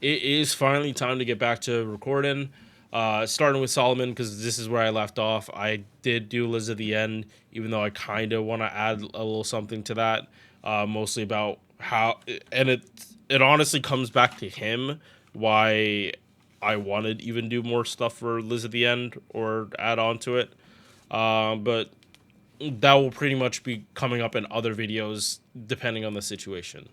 it is finally time to get back to recording. Starting with Solomon because this is where I left off. I did do Liz at the end, even though I kind of want to add a little something to that. Mostly about how, and it honestly comes back to him why I wanted even do more stuff for Liz at the end or add on to it. But that will pretty much be coming up in other videos depending on the situation.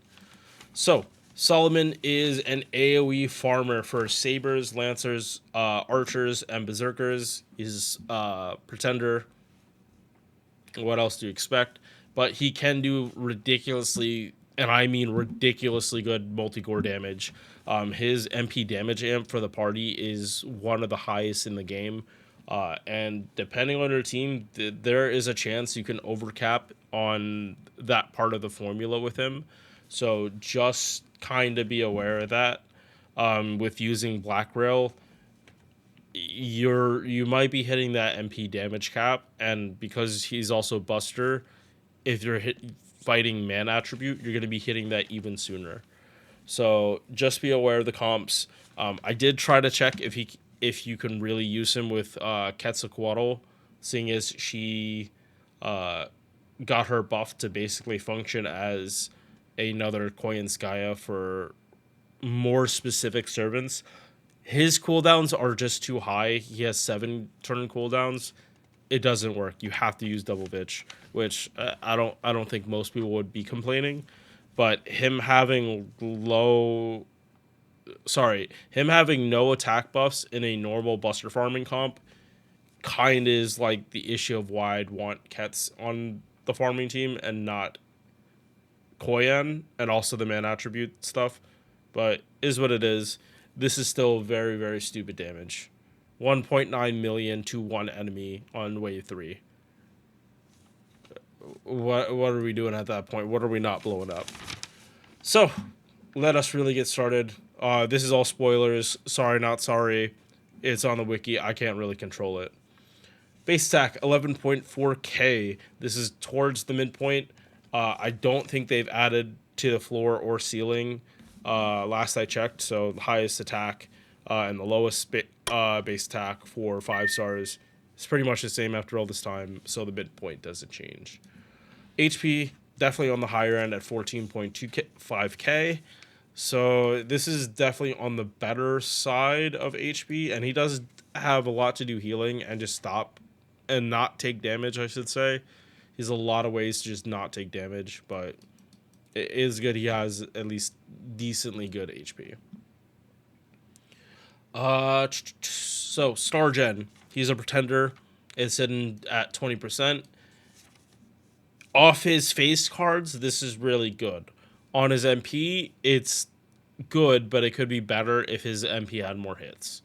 So, Solomon is an AoE farmer for sabers, lancers, archers, and berserkers. He's pretender. What else do you expect? But he can do ridiculously, and I mean ridiculously good multi-core damage. His MP damage amp for the party is one of the highest in the game. And depending on your team, there is a chance you can overcap on that part of the formula with him. So just kind of be aware of that. With using Black Rail, you might be hitting that MP damage cap, and because he's also Buster, if you're fighting man attribute, you're gonna be hitting that even sooner. So just be aware of the comps. I did try to check if you can really use him with Quetzalcoatl, seeing as she got her buff to basically function as another Koyanskaya for more specific servants. His cooldowns are just too high. He has 7 turn cooldowns. It doesn't work. You have to use double bitch, which I don't think most people would be complaining. But him having no attack buffs in a normal Buster farming comp kind of is like the issue of why I'd want Kets on the farming team and not Koyan and also the man attribute stuff. But is what it is. This is still very, very stupid damage. 1.9 million to one enemy on wave 3. What are we doing at that point? What are we not blowing up? So, let us really get started. This is all spoilers. Sorry, not sorry. It's on the wiki. I can't really control it. Base attack 11.4k. This is towards the midpoint. I don't think they've added to the floor or ceiling. Last I checked, so the highest attack and the lowest base attack for 5 stars. It's pretty much the same after all this time, so the midpoint doesn't change. HP definitely on the higher end at 14.25k. So this is definitely on the better side of HP, and he does have a lot to do healing and just stop and not take damage, I should say. He's a lot of ways to just not take damage, but it is good he has at least decently good HP. So Star Gen, he's a pretender. It's sitting at 20%. Off his face cards, this is really good. On his MP, it's good, but it could be better if his MP had more hits.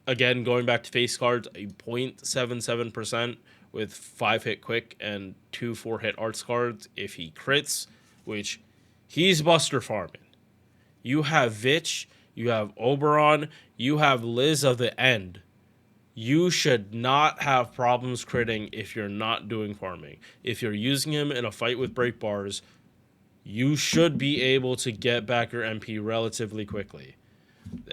Again, going back to face cards, a 0.77% with 5 hit quick and 2 4-hit arts cards if he crits, which he's Buster farming. You have Vitch, you have Oberon, you have Liz of the End. You should not have problems critting if you're not doing farming. If you're using him in a fight with break bars, you should be able to get back your MP relatively quickly.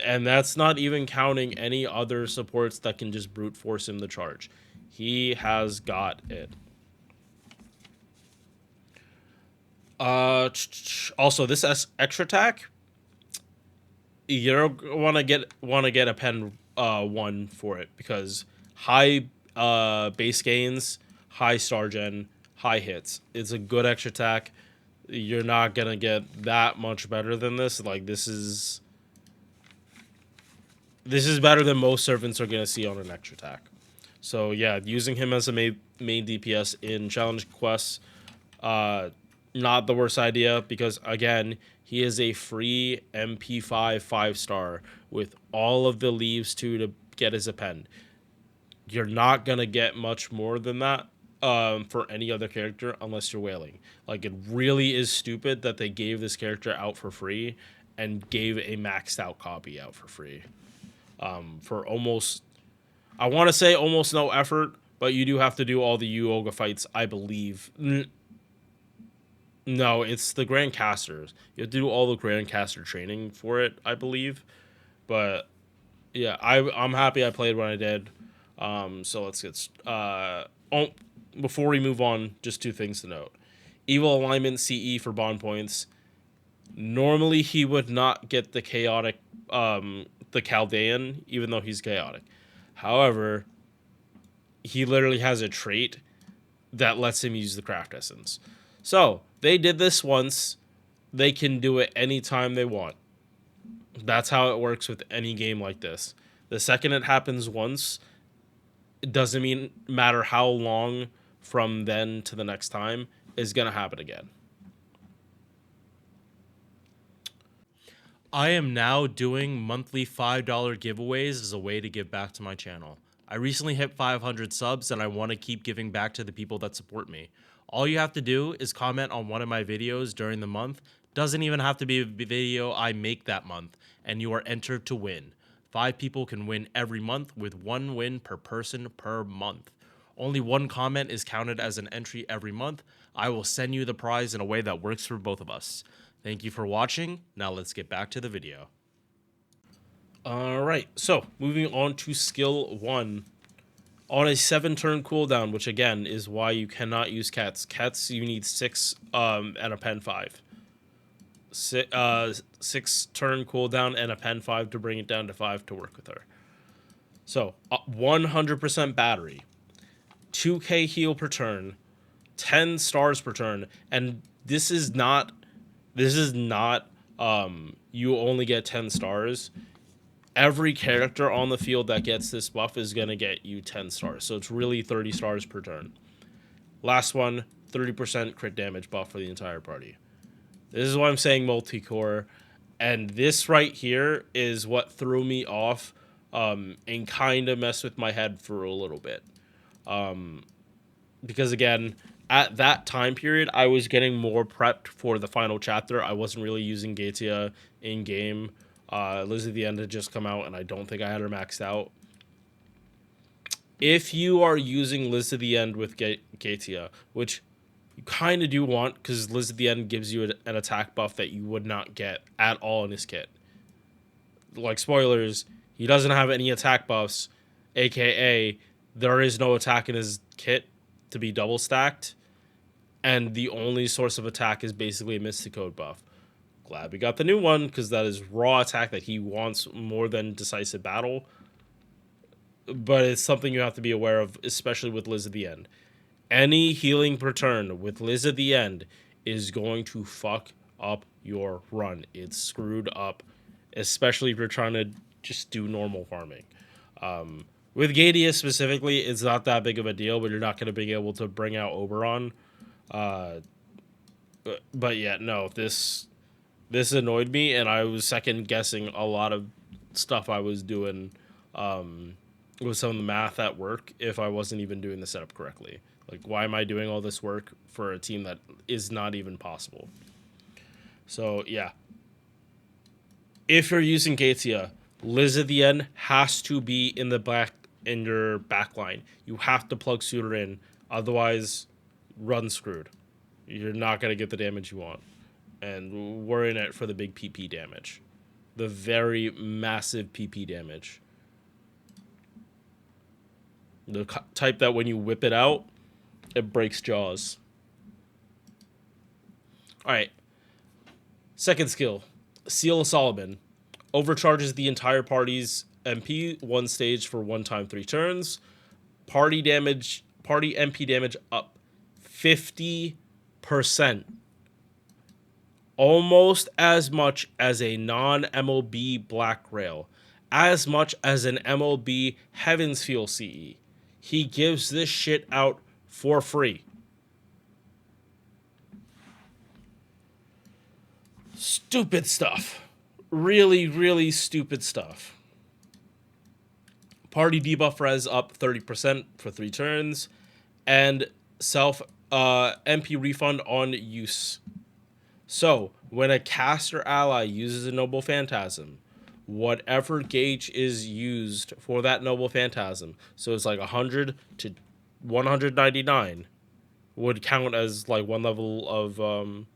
And that's not even counting any other supports that can just brute force him to charge. He has got it. Also, this extra attack, you want to get a pen 1 for it because high base gains, high star gen, high hits. It's a good extra attack. You're not gonna get that much better than this. Like this is better than most servants are gonna see on an extra attack. So yeah, using him as a main DPS in challenge quests, not the worst idea because again, he is a free NP5 5-star with all of the leaves to get his append. You're not gonna get much more than that for any other character unless you're whaling. Like it really is stupid that they gave this character out for free and gave a maxed out copy out for free. For almost, I want to say almost no effort, but you do have to do all the Yuoga fights, I believe. No, it's the Grandcasters. You have to do all the Grandcaster training for it, I believe. But yeah, I'm happy I played when I did. So let's get oh, before we move on, just two things to note. Evil alignment CE for bond points. Normally he would not get the chaotic the Chaldean, even though he's chaotic. However, he literally has a trait that lets him use the craft essence. So they did this once. They can do it anytime they want. That's how it works with any game like this. The second it happens once, it doesn't matter how long from then to the next time is gonna happen again. I am now doing monthly $5 giveaways as a way to give back to my channel. I recently hit 500 subs and I want to keep giving back to the people that support me. All you have to do is comment on one of my videos during the month. Doesn't even have to be a video I make that month, and you are entered to win. 5 people can win every month with 1 win per person per month. Only 1 comment is counted as an entry every month. I will send you the prize in a way that works for both of us. Thank you for watching. Now let's get back to the video. Alright, so moving on to skill 1. On a 7-turn cooldown, which again is why you cannot use Cats. Cats, you need 6 and a pen 5. 6-turn cooldown and a pen 5 to bring it down to 5 to work with her. So 100% battery, 2k heal per turn, 10 stars per turn, and this is not you only get 10 stars. Every character on the field that gets this buff is going to get you 10 stars. So it's really 30 stars per turn. Last one, 30% crit damage buff for the entire party. This is why I'm saying multi-core. And this right here is what threw me off and kind of messed with my head for a little bit. Because again, at that time period, I was getting more prepped for the final chapter. I wasn't really using Gatia in game. Liz at the End had just come out, and I don't think I had her maxed out. If you are using Liz at the End with Gatia, which you kind of do want, because Liz at the End gives you an attack buff that you would not get at all in his kit. Like, spoilers, he doesn't have any attack buffs, aka there is no attack in his kit to be double stacked, and the only source of attack is basically a Mystic Code buff. Glad we got the new one, because that is raw attack that he wants more than Decisive Battle. But it's something you have to be aware of, especially with Liz at the End. Any healing per turn with Liz at the End is going to fuck up your run. It's screwed up, especially if you're trying to just do normal farming. With Gadia specifically, it's not that big of a deal, but you're not going to be able to bring out Oberon. But yeah, no, this annoyed me, and I was second guessing a lot of stuff I was doing with some of the math at work if I wasn't even doing the setup correctly. Like, why am I doing all this work for a team that is not even possible? So yeah, if you're using Gatia, Liz at the End has to be in your back line. You have to plug Suitor in, otherwise run screwed. You're not gonna get the damage you want. And we're in it for the big PP damage. The very massive PP damage. The type that when you whip it out, it breaks jaws. Alright. Second skill. Seal of Solomon. Overcharges the entire party's MP 1 stage for 1 time 3 turns. Party MP damage up 50%. Almost as much as a non-MLB Black Rail. As much as an MLB Heaven's Feel CE. He gives this shit out for free. Stupid stuff. Really, really stupid stuff. Party debuff res up 30% for 3 turns. And self MP refund on use. So, when a caster ally uses a Noble Phantasm, whatever gauge is used for that Noble Phantasm, so it's like 100 to 199, would count as like 1 level of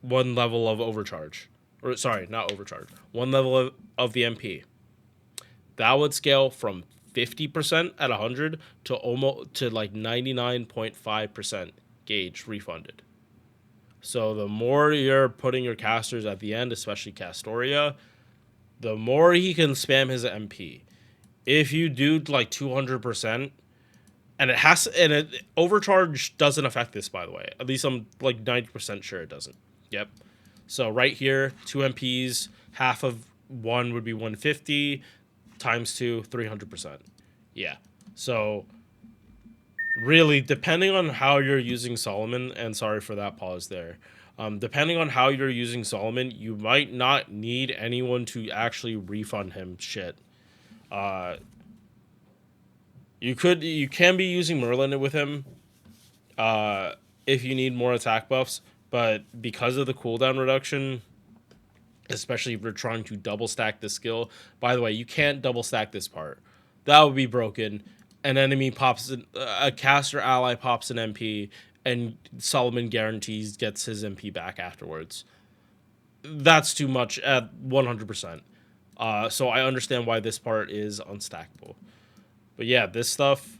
one level of overcharge. Or sorry, not overcharge. One level of the MP. That would scale from 50% at 100 to almost to like 99.5% gauge refunded. So the more you're putting your casters at the end, especially Castoria, the more he can spam his MP. If you do like 200%, and overcharge doesn't affect this, by the way. At least I'm like 90% sure it doesn't. Yep. So right here, 2 MPs, half of one would be 150, times 2, 300%. Yeah. So really, depending on how you're using Solomon, and sorry for that pause there, depending on how you're using Solomon, you might not need anyone to actually refund him shit. You can be using Merlin with him, if you need more attack buffs, but because of the cooldown reduction, especially if you're trying to double stack this skill. By the way, you can't double stack this part. That would be broken. An enemy pops a caster ally pops an MP, and Solomon guarantees gets his MP back afterwards. That's too much at 100%. So I understand why this part is unstackable. But yeah, this stuff,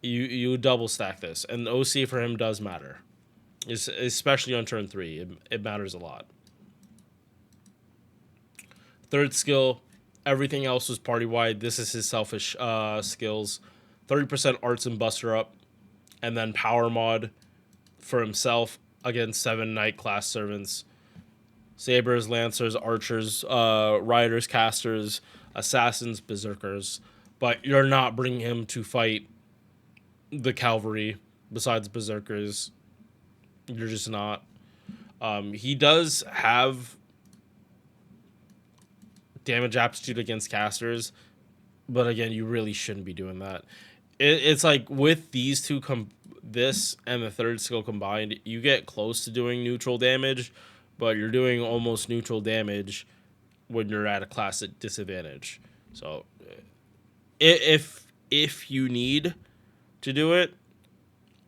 you double stack this, and OC for him does matter, especially on turn 3. It matters a lot. Third skill, everything else was party wide. This is his selfish skills. 30% arts and buster up, and then power mod for himself against 7 knight class servants. Sabers, lancers, archers, riders, casters, assassins, berserkers. But you're not bringing him to fight the cavalry besides berserkers. You're just not. He does have damage aptitude against casters, but again, you really shouldn't be doing that. It's like with these two, this and the third skill combined, you get close to doing neutral damage, but you're doing almost neutral damage when you're at a class at disadvantage. So if you need to do it,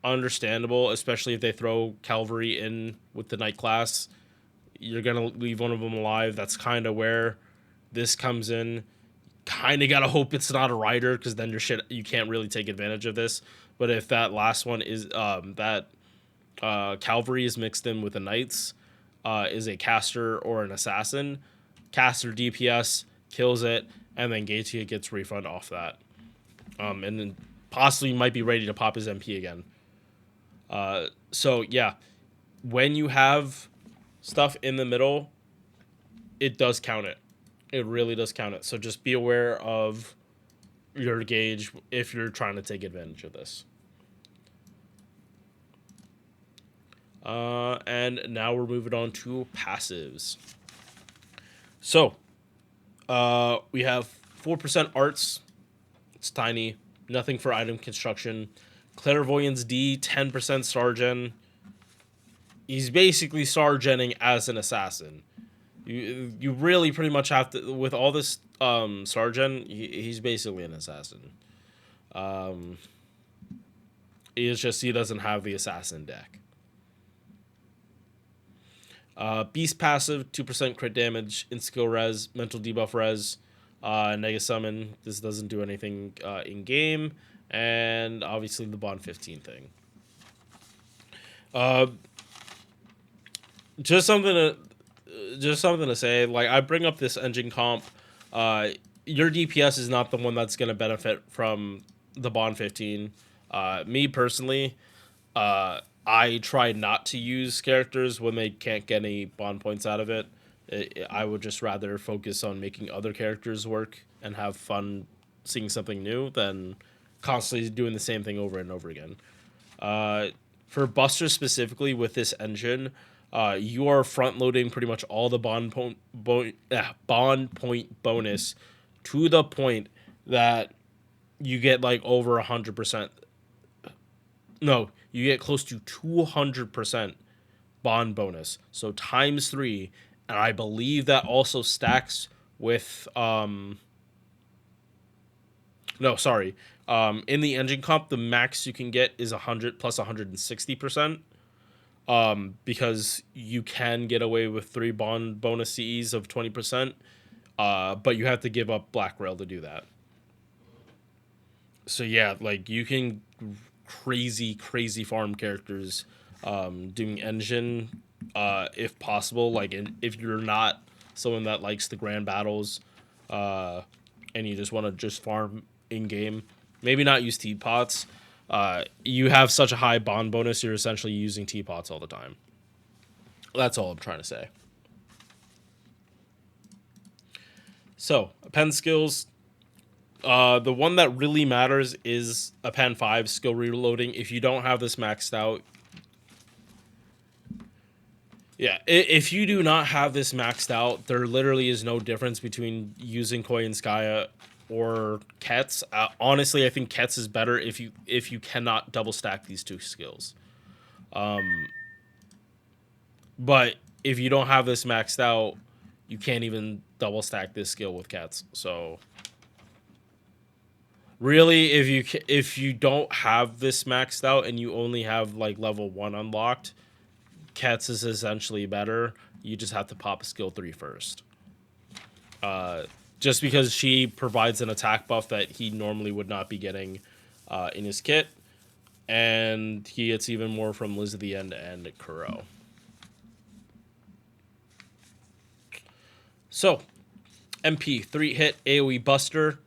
understandable, especially if they throw cavalry in with the knight class. You're gonna leave one of them alive. That's kind of where this comes in. Kind of gotta hope it's not a rider, because then you can't really take advantage of this. But if that last one is cavalry is mixed in with the knights, is a caster or an assassin, caster DPS kills it, and then Gatia gets refund off that. And then possibly might be ready to pop his MP again. So yeah, when you have stuff in the middle, it does count it. It really does count it. So just be aware of your gauge if you're trying to take advantage of this. And now we're moving on to passives. So we have 4% arts. It's tiny. Nothing for item construction. Clairvoyance D, 10% Sargen. He's basically Sargening as an assassin. You really pretty much have to, with all this Sargen, he's basically an assassin. It's just he doesn't have the assassin deck. Beast passive, 2% crit damage, in-skill res, mental debuff res, Nega Summon. This doesn't do anything in-game. And obviously the Bond 15 thing. Just something to say. Like, I bring up this engine comp. Your DPS is not the one that's going to benefit from the Bond 15. Me personally, I try not to use characters when they can't get any bond points out of it. I would just rather focus on making other characters work and have fun seeing something new than constantly doing the same thing over and over again. For Buster specifically with this engine, you are front loading pretty much all the bond point bonus to the point that you get like over 100%. No, you get close to 200% bond bonus. So times 3, and I believe that also stacks with no, sorry. In the engine comp, the max you can get is 100 plus 160%. because you can get away with 3 bond bonus CEs of 20%, but you have to give up Black Rail to do that. So yeah, like you can crazy farm characters doing engine if possible. Like if you're not someone that likes the grand battles and you just want to just farm in game, maybe not use teapots. You have such a high bond bonus, you're essentially using teapots all the time. That's all I'm trying to say. So, pen skills. The one that really matters is a pen 5 skill reloading. If you don't have this maxed out, yeah, if you do not have this maxed out, there literally is no difference between using Koi and Skya or Kets. Honestly, I think Kets is better if you cannot double stack these two skills. But if you don't have this maxed out, you can't even double stack this skill with Kets. So really, if you don't have this maxed out and you only have like level 1 unlocked, Kets is essentially better. You just have to pop skill 3 first. Just because she provides an attack buff that he normally would not be getting in his kit. And he gets even more from Liz at the End and Kuro. So, MP, 3-hit AoE Buster.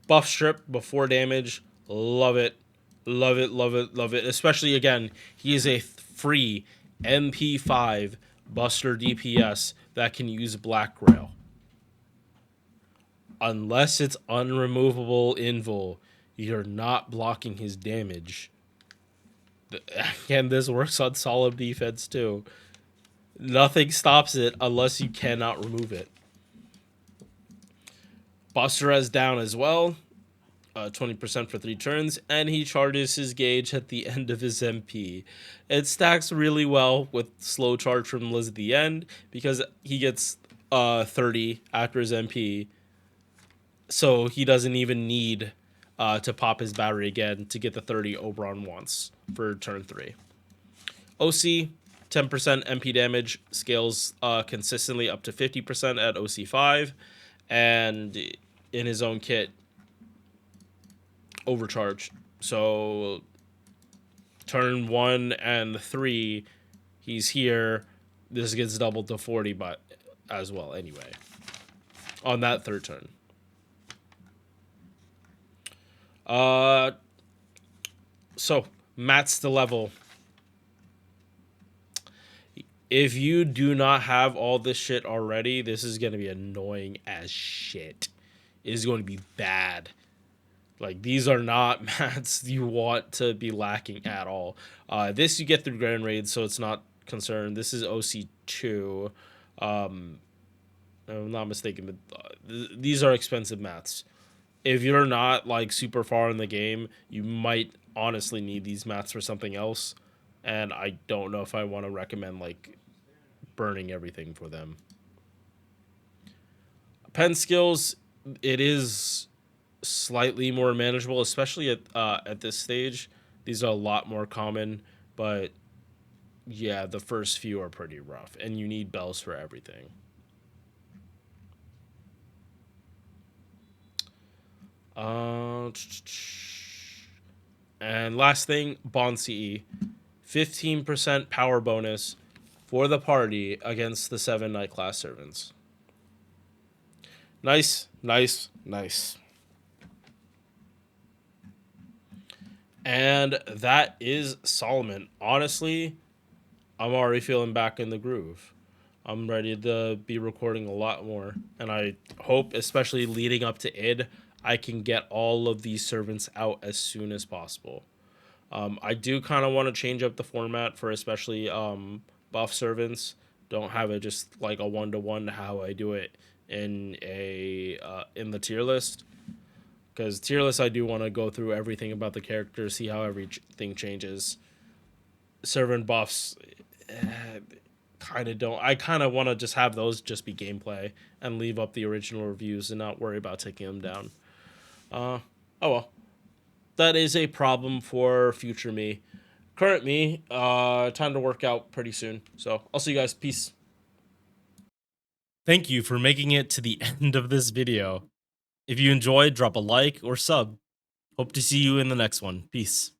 Buff Strip before damage. Love it. Love it, love it, love it. Especially, again, he is a free NP5 Buster DPS that can use Black Rail. Unless it's unremovable invul, you're not blocking his damage. And this works on solid defense too. Nothing stops it unless you cannot remove it. Buster has down as well. 20% for 3 turns, and he charges his gauge at the end of his MP. It stacks really well with slow charge from Liz at the end because he gets 30 after his MP, so he doesn't even need to pop his battery again to get the 30 Oberon once for turn 3. OC, 10% MP damage, scales consistently up to 50% at OC5, and in his own kit, overcharged. So turn 1 and 3, he's here. This gets doubled to 40, but as well anyway on that third turn. So mats the level. If you do not have all this shit already, this is gonna be annoying as shit. It is going to be bad. Like, these are not mats you want to be lacking at all. This you get through Grand Raid, so it's not concerned. This is OC2. I'm not mistaken, but these are expensive mats. If you're not, like, super far in the game, you might honestly need these mats for something else. And I don't know if I want to recommend, like, burning everything for them. Pen skills, it is slightly more manageable, especially at this stage. These are a lot more common, but yeah, the first few are pretty rough, and you need bells for everything. And last thing, Bond CE, 15% power bonus for the party against the 7 Night Class Servants. Nice, nice, nice. And that is Solomon. Honestly, I'm already feeling back in the groove. I'm ready to be recording a lot more. And I hope, especially leading up to id, I can get all of these servants out as soon as possible. I do kind of want to change up the format for especially buff servants. Don't have it just like a 1-to-1 how I do it in the tier list. Because tier list, I do want to go through everything about the character, see how everything changes. Servant buffs, kind of don't. I kind of want to just have those just be gameplay and leave up the original reviews and not worry about taking them down. Oh well. That is a problem for future me. current me, time to work out pretty soon. So I'll see you guys. Peace. Thank you for making it to the end of this video. If you enjoyed, drop a like or sub. Hope to see you in the next one. Peace.